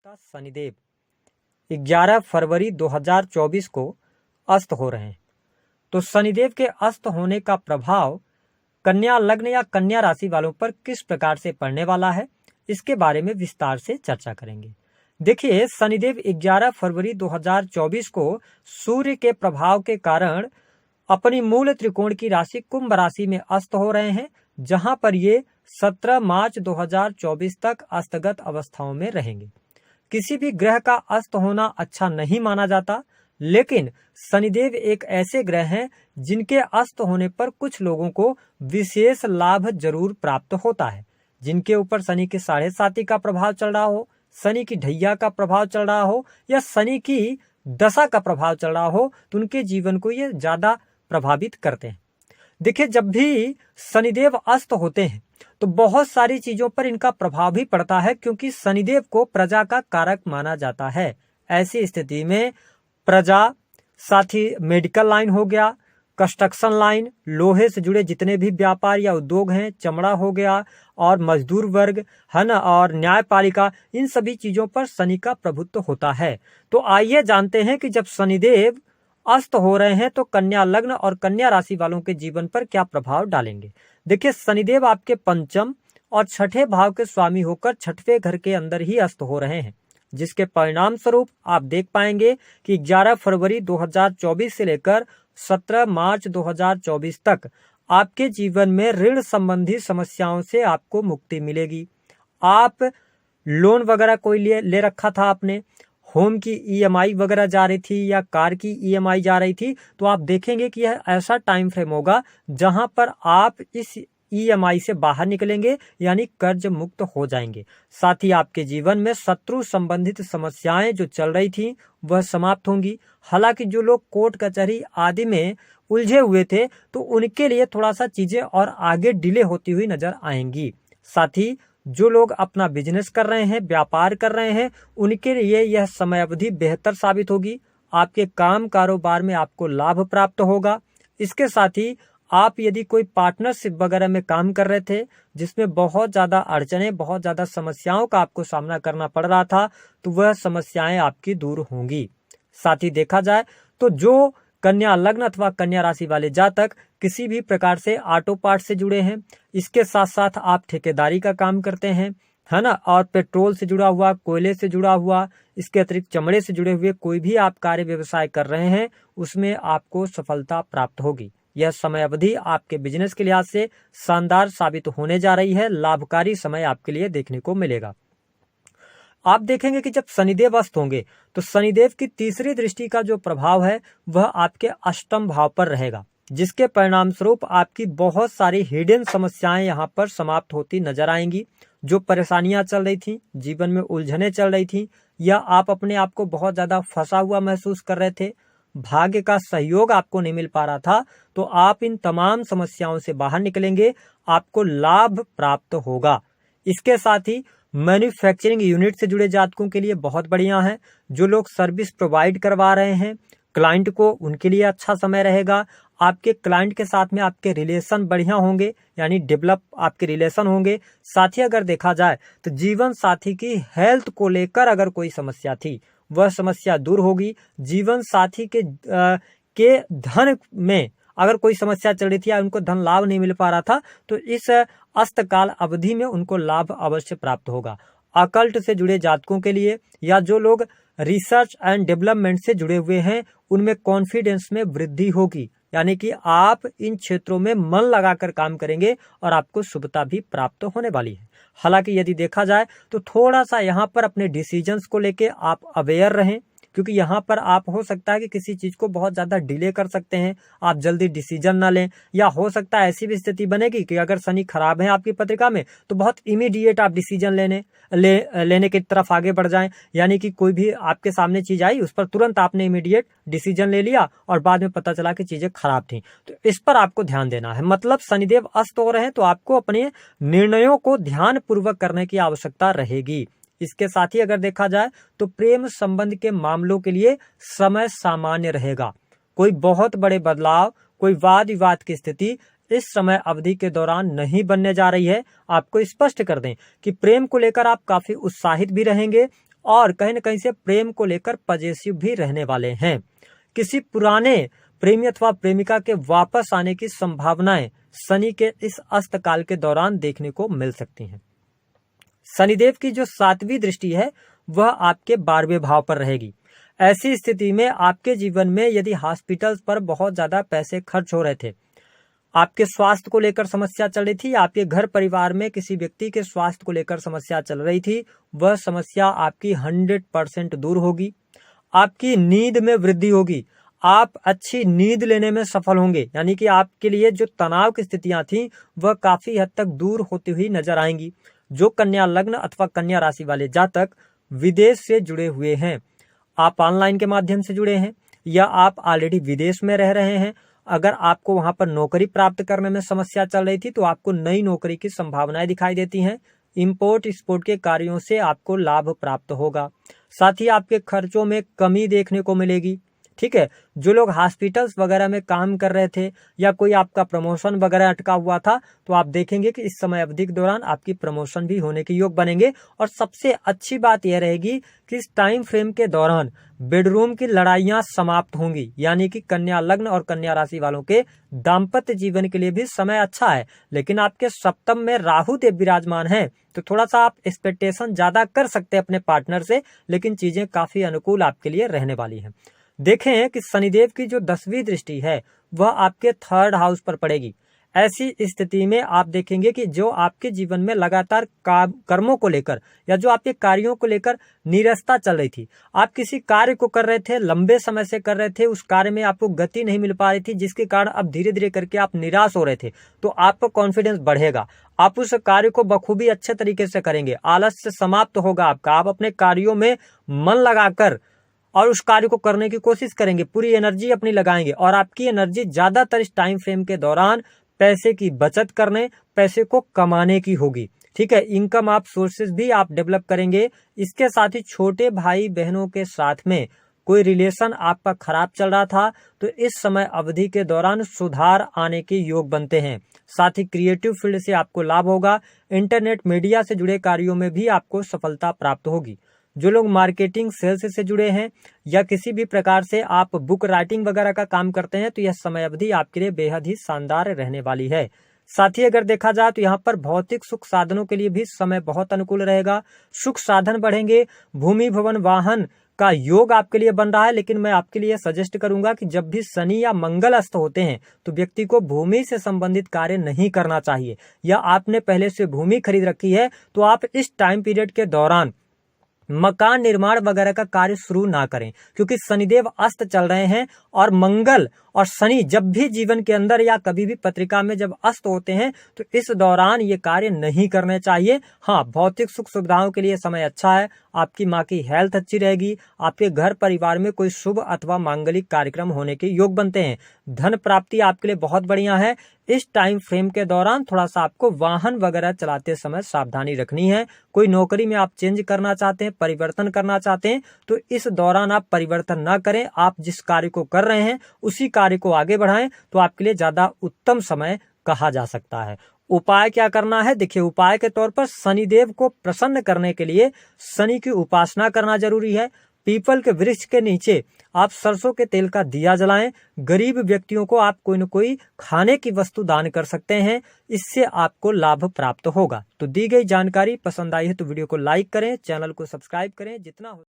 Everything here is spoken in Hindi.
देवता शनिदेव 11 फरवरी 2024 को अस्त हो रहे हैं। तो शनिदेव के अस्त होने का प्रभाव कन्या लग्न या कन्या राशि वालों पर किस प्रकार से पड़ने वाला है, इसके बारे में विस्तार से चर्चा करेंगे। देखिए, शनिदेव 11 फरवरी 2024 को सूर्य के प्रभाव के कारण अपनी मूल त्रिकोण की राशि कुंभ राशि में अस्त हो रहे हैं, जहां पर ये 17 मार्च 2024 तक अस्तगत अवस्थाओं में रहेंगे। किसी भी ग्रह का अस्त होना अच्छा नहीं माना जाता, लेकिन शनिदेव एक ऐसे ग्रह हैं जिनके अस्त होने पर कुछ लोगों को विशेष लाभ जरूर प्राप्त होता है। जिनके ऊपर शनि की 7.5 का प्रभाव चल रहा हो, शनि की ढैया का प्रभाव चल रहा हो या शनि की दशा का प्रभाव चल रहा हो, तो उनके जीवन को ये ज्यादा प्रभावित करते हैं। देखिए, जब भी शनिदेव अस्त होते हैं तो बहुत सारी चीजों पर इनका प्रभाव भी पड़ता है, क्योंकि शनिदेव को प्रजा का कारक माना जाता है। ऐसी स्थिति में प्रजा, साथ ही मेडिकल लाइन हो गया, कंस्ट्रक्शन लाइन, लोहे से जुड़े जितने भी व्यापार या उद्योग हैं, चमड़ा हो गया और मजदूर वर्ग है ना, और न्यायपालिका, इन सभी चीजों पर शनि का प्रभुत्व होता है। तो आइए जानते हैं कि जब शनिदेव अस्त हो रहे हैं तो कन्या लग्न और कन्या राशि वालों के जीवन पर क्या प्रभाव डालेंगे। देखिए, शनिदेव आपके पंचम और छठे भाव के स्वामी होकर छठवें घर के अंदर ही अस्त हो रहे हैं, जिसके परिणाम स्वरूप आप देख पाएंगे कि 11 फरवरी 2024 से लेकर 17 मार्च 2024 तक आपके जीवन में ऋण संबंधी समस्याओं से आपको मुक्ति मिलेगी। आप लोन वगैरह कोई ले रखा था आपने, होम की ईएमआई वगैरह जा रही थी या कार की ईएमआई जा रही थी, तो आप देखेंगे कि यह ऐसा टाइम फ्रेम होगा जहां पर आप इस ईएमआई से बाहर निकलेंगे, यानी कर्ज मुक्त हो जाएंगे। साथ ही आपके जीवन में शत्रु संबंधित समस्याएं जो चल रही थी वह समाप्त होंगी। हालांकि जो लोग कोर्ट कचहरी आदि में उलझे हुए थे तो उनके लिए थोड़ा सा चीजें और आगे डिले होती हुई नजर आएंगी। साथ ही जो लोग अपना बिजनेस कर रहे हैं, व्यापार कर रहे हैं, उनके लिए यह समय अवधि बेहतर साबित होगी। आपके काम कारोबार में आपको लाभ प्राप्त होगा। इसके साथ ही आप यदि कोई पार्टनरशिप वगैरह में काम कर रहे थे जिसमें बहुत ज्यादा अड़चने, बहुत ज्यादा समस्याओं का आपको सामना करना पड़ रहा था, तो वह समस्याएं आपकी दूर होंगी। साथ ही देखा जाए तो जो कन्या लग्न अथवा कन्या राशि वाले जातक किसी भी प्रकार से ऑटो पार्ट से जुड़े हैं, इसके साथ साथ आप ठेकेदारी का काम करते हैं, है ना, और पेट्रोल से जुड़ा हुआ, कोयले से जुड़ा हुआ, इसके अतिरिक्त चमड़े से जुड़े हुए कोई भी आप कार्य व्यवसाय कर रहे हैं, उसमें आपको सफलता प्राप्त होगी। यह समय अवधि आपके बिजनेस के लिहाज से शानदार साबित होने जा रही है। लाभकारी समय आपके लिए देखने को मिलेगा। आप देखेंगे कि जब शनिदेव अस्त होंगे तो शनिदेव की तीसरी दृष्टि का जो प्रभाव है वह आपके अष्टम भाव पर रहेगा, जिसके परिणाम स्वरूप आपकी बहुत सारी हिडन समस्याएं यहाँ पर समाप्त होती नजर आएंगी। जो परेशानियां चल रही थी, जीवन में उलझने चल रही थी, या आप अपने आप को बहुत ज्यादा फंसा हुआ महसूस कर रहे थे, भाग्य का सहयोग आपको नहीं मिल पा रहा था, तो आप इन तमाम समस्याओं से बाहर निकलेंगे, आपको लाभ प्राप्त होगा। इसके साथ ही मैन्युफैक्चरिंग यूनिट से जुड़े जातकों के लिए बहुत बढ़िया है। जो लोग सर्विस प्रोवाइड करवा रहे हैं क्लाइंट को, उनके लिए अच्छा समय रहेगा। आपके क्लाइंट के साथ में आपके रिलेशन बढ़िया होंगे, यानी डेवलप आपके रिलेशन होंगे। साथ ही अगर देखा जाए तो जीवन साथी की हेल्थ को लेकर अगर कोई समस्या थी वह समस्या दूर होगी। जीवन साथी के धन में अगर कोई समस्या चल रही थी या उनको धन लाभ नहीं मिल पा रहा था, तो इस अस्तकाल अवधि में उनको लाभ अवश्य प्राप्त होगा। अकल्ट से जुड़े जातकों के लिए या जो लोग रिसर्च एंड डेवलपमेंट से जुड़े हुए हैं, उनमें कॉन्फिडेंस में वृद्धि होगी, यानी कि आप इन क्षेत्रों में मन लगाकर काम करेंगे और आपको शुभता भी प्राप्त होने वाली है। हालांकि यदि देखा जाए तो थोड़ा सा यहाँ पर अपने डिसीजंस को लेके आप अवेयर रहें, क्योंकि यहाँ पर आप हो सकता है कि किसी चीज को बहुत ज्यादा डिले कर सकते हैं, आप जल्दी डिसीजन ना लें, या हो सकता है ऐसी भी स्थिति बनेगी कि अगर शनि खराब है आपकी पत्रिका में तो बहुत इमीडिएट आप डिसीजन लेने की तरफ आगे बढ़ जाएं, यानी कि कोई भी आपके सामने चीज आई उस पर तुरंत आपने इमीडिएट डिसीजन ले लिया और बाद में पता चला कि चीजें खराब थी। तो इस पर आपको ध्यान देना है। मतलब शनिदेव अस्त हो रहे हैं तो आपको अपने निर्णयों को ध्यान पूर्वक करने की आवश्यकता रहेगी। इसके साथ ही अगर देखा जाए तो प्रेम संबंध के मामलों के लिए समय सामान्य रहेगा। कोई बहुत बड़े बदलाव, कोई वाद विवाद की स्थिति इस समय अवधि के दौरान नहीं बनने जा रही है। आपको स्पष्ट कर दें कि प्रेम को लेकर आप काफी उत्साहित भी रहेंगे और कहीं न कहीं से प्रेम को लेकर पजेसिव भी रहने वाले हैं। किसी पुराने प्रेमी अथवा प्रेमिका के वापस आने की संभावनाएं शनि के इस अस्त काल के दौरान देखने को मिल सकती हैं। शनिदेव की जो 7वीं दृष्टि है वह आपके 12वें भाव पर रहेगी। ऐसी स्थिति में आपके जीवन में यदि हॉस्पिटल्स पर बहुत ज्यादा पैसे खर्च हो रहे थे, आपके स्वास्थ्य को लेकर समस्या चल रही थी, आपके घर परिवार में किसी व्यक्ति के स्वास्थ्य को लेकर समस्या चल रही थी, वह समस्या आपकी 100% दूर होगी। आपकी नींद में वृद्धि होगी, आप अच्छी नींद लेने में सफल होंगे, यानी कि आपके लिए जो तनाव की स्थितियां थी वह काफी हद तक दूर होती हुई नजर आएंगी। जो कन्या लग्न अथवा कन्या राशि वाले जातक विदेश से जुड़े हुए हैं, आप ऑनलाइन के माध्यम से जुड़े हैं या आप ऑलरेडी विदेश में रह रहे हैं, अगर आपको वहां पर नौकरी प्राप्त करने में समस्या चल रही थी तो आपको नई नौकरी की संभावनाएं दिखाई देती हैं। इंपोर्ट एक्सपोर्ट के कार्यों से आपको लाभ प्राप्त होगा। साथ ही आपके खर्चों में कमी देखने को मिलेगी। ठीक है, जो लोग हॉस्पिटल्स वगैरह में काम कर रहे थे या कोई आपका प्रमोशन वगैरह अटका हुआ था, तो आप देखेंगे कि इस समय अवधि के दौरान आपकी प्रमोशन भी होने के योग बनेंगे। और सबसे अच्छी बात यह रहेगी कि इस टाइम फ्रेम के दौरान बेडरूम की लड़ाइयां समाप्त होंगी, यानी कि कन्या लग्न और कन्या राशि वालों के दाम्पत्य जीवन के लिए भी समय अच्छा है। लेकिन आपके सप्तम में राहु देव विराजमान है, तो थोड़ा सा आप एक्सपेक्टेशन ज्यादा कर सकते हैं अपने पार्टनर से, लेकिन चीजें काफी अनुकूल आपके लिए रहने वाली हैं। देखें कि शनिदेव की जो 10वीं दृष्टि है वह आपके 3rd हाउस पर पड़ेगी। ऐसी स्थिति में आप देखेंगे कि जो आपके जीवन में लगातार कर्मों को लेकर या जो आपके कार्यों को लेकर नीरसता चल रही थी, आप किसी कार्य को कर रहे थे, लंबे समय से कर रहे थे, उस कार्य में आपको गति नहीं मिल पा रही थी, जिसके कारण अब धीरे धीरे करके आप निराश हो रहे थे, तो आपका कॉन्फिडेंस बढ़ेगा। आप उस कार्य को बखूबी अच्छे तरीके से करेंगे, आलस्य समाप्त होगा आपका। आप अपने कार्यों में मन लगाकर और उस कार्य को करने की कोशिश करेंगे, पूरी एनर्जी अपनी लगाएंगे। और आपकी एनर्जी ज्यादातर इस टाइम फ्रेम के दौरान पैसे की बचत करने, पैसे को कमाने की होगी। ठीक है, इनकम आप सोर्सेज भी आप डेवलप करेंगे। इसके साथ ही छोटे भाई बहनों के साथ में कोई रिलेशन आपका खराब चल रहा था, तो इस समय अवधि के दौरान सुधार आने के योग बनते हैं। साथ ही क्रिएटिव फील्ड से आपको लाभ होगा। इंटरनेट मीडिया से जुड़े कार्यों में भी आपको सफलता प्राप्त होगी। जो लोग मार्केटिंग सेल्स से जुड़े हैं या किसी भी प्रकार से आप बुक राइटिंग वगैरह का काम करते हैं, तो यह समय अवधि आपके लिए बेहद ही शानदार रहने वाली है। साथ ही अगर देखा जाए तो यहाँ पर भौतिक सुख साधनों के लिए भी समय बहुत अनुकूल रहेगा। सुख साधन बढ़ेंगे, भूमि भवन वाहन का योग आपके लिए बन रहा है। लेकिन मैं आपके लिए सजेस्ट करूंगा कि जब भी शनि या मंगल अस्त होते हैं तो व्यक्ति को भूमि से संबंधित कार्य नहीं करना चाहिए, या आपने पहले से भूमि खरीद रखी है तो आप इस टाइम पीरियड के दौरान मकान निर्माण वगैरह का कार्य शुरू ना करें, क्योंकि शनिदेव अस्त चल रहे हैं। और मंगल और शनि जब भी जीवन के अंदर या कभी भी पत्रिका में जब अस्त होते हैं तो इस दौरान ये कार्य नहीं करने चाहिए। हाँ, भौतिक सुख सुविधाओं के लिए समय अच्छा है। आपकी माँ की हेल्थ अच्छी रहेगी। आपके घर परिवार में कोई शुभ अथवा मांगलिक कार्यक्रम होने के योग बनते हैं। धन प्राप्ति आपके लिए बहुत बढ़िया है। इस टाइम फ्रेम के दौरान थोड़ा सा आपको वाहन वगैरह चलाते समय सावधानी रखनी है। कोई नौकरी में आप चेंज करना चाहते हैं, परिवर्तन करना चाहते हैं, तो इस दौरान आप परिवर्तन ना करें। आप जिस कार्य को कर रहे हैं उसी कार्य को आगे बढ़ाएं, तो आपके लिए ज्यादा उत्तम समय कहा जा सकता है। उपाय क्या करना है? देखिए, उपाय के तौर पर शनिदेव को प्रसन्न करने के लिए शनि की उपासना करना जरूरी है। पीपल के वृक्ष के नीचे आप सरसों के तेल का दिया जलाएं। गरीब व्यक्तियों को आप कोई न कोई खाने की वस्तु दान कर सकते हैं, इससे आपको लाभ प्राप्त होगा। तो दी गई जानकारी पसंद आई है तो वीडियो को लाइक करें, चैनल को सब्सक्राइब करें, जितना हो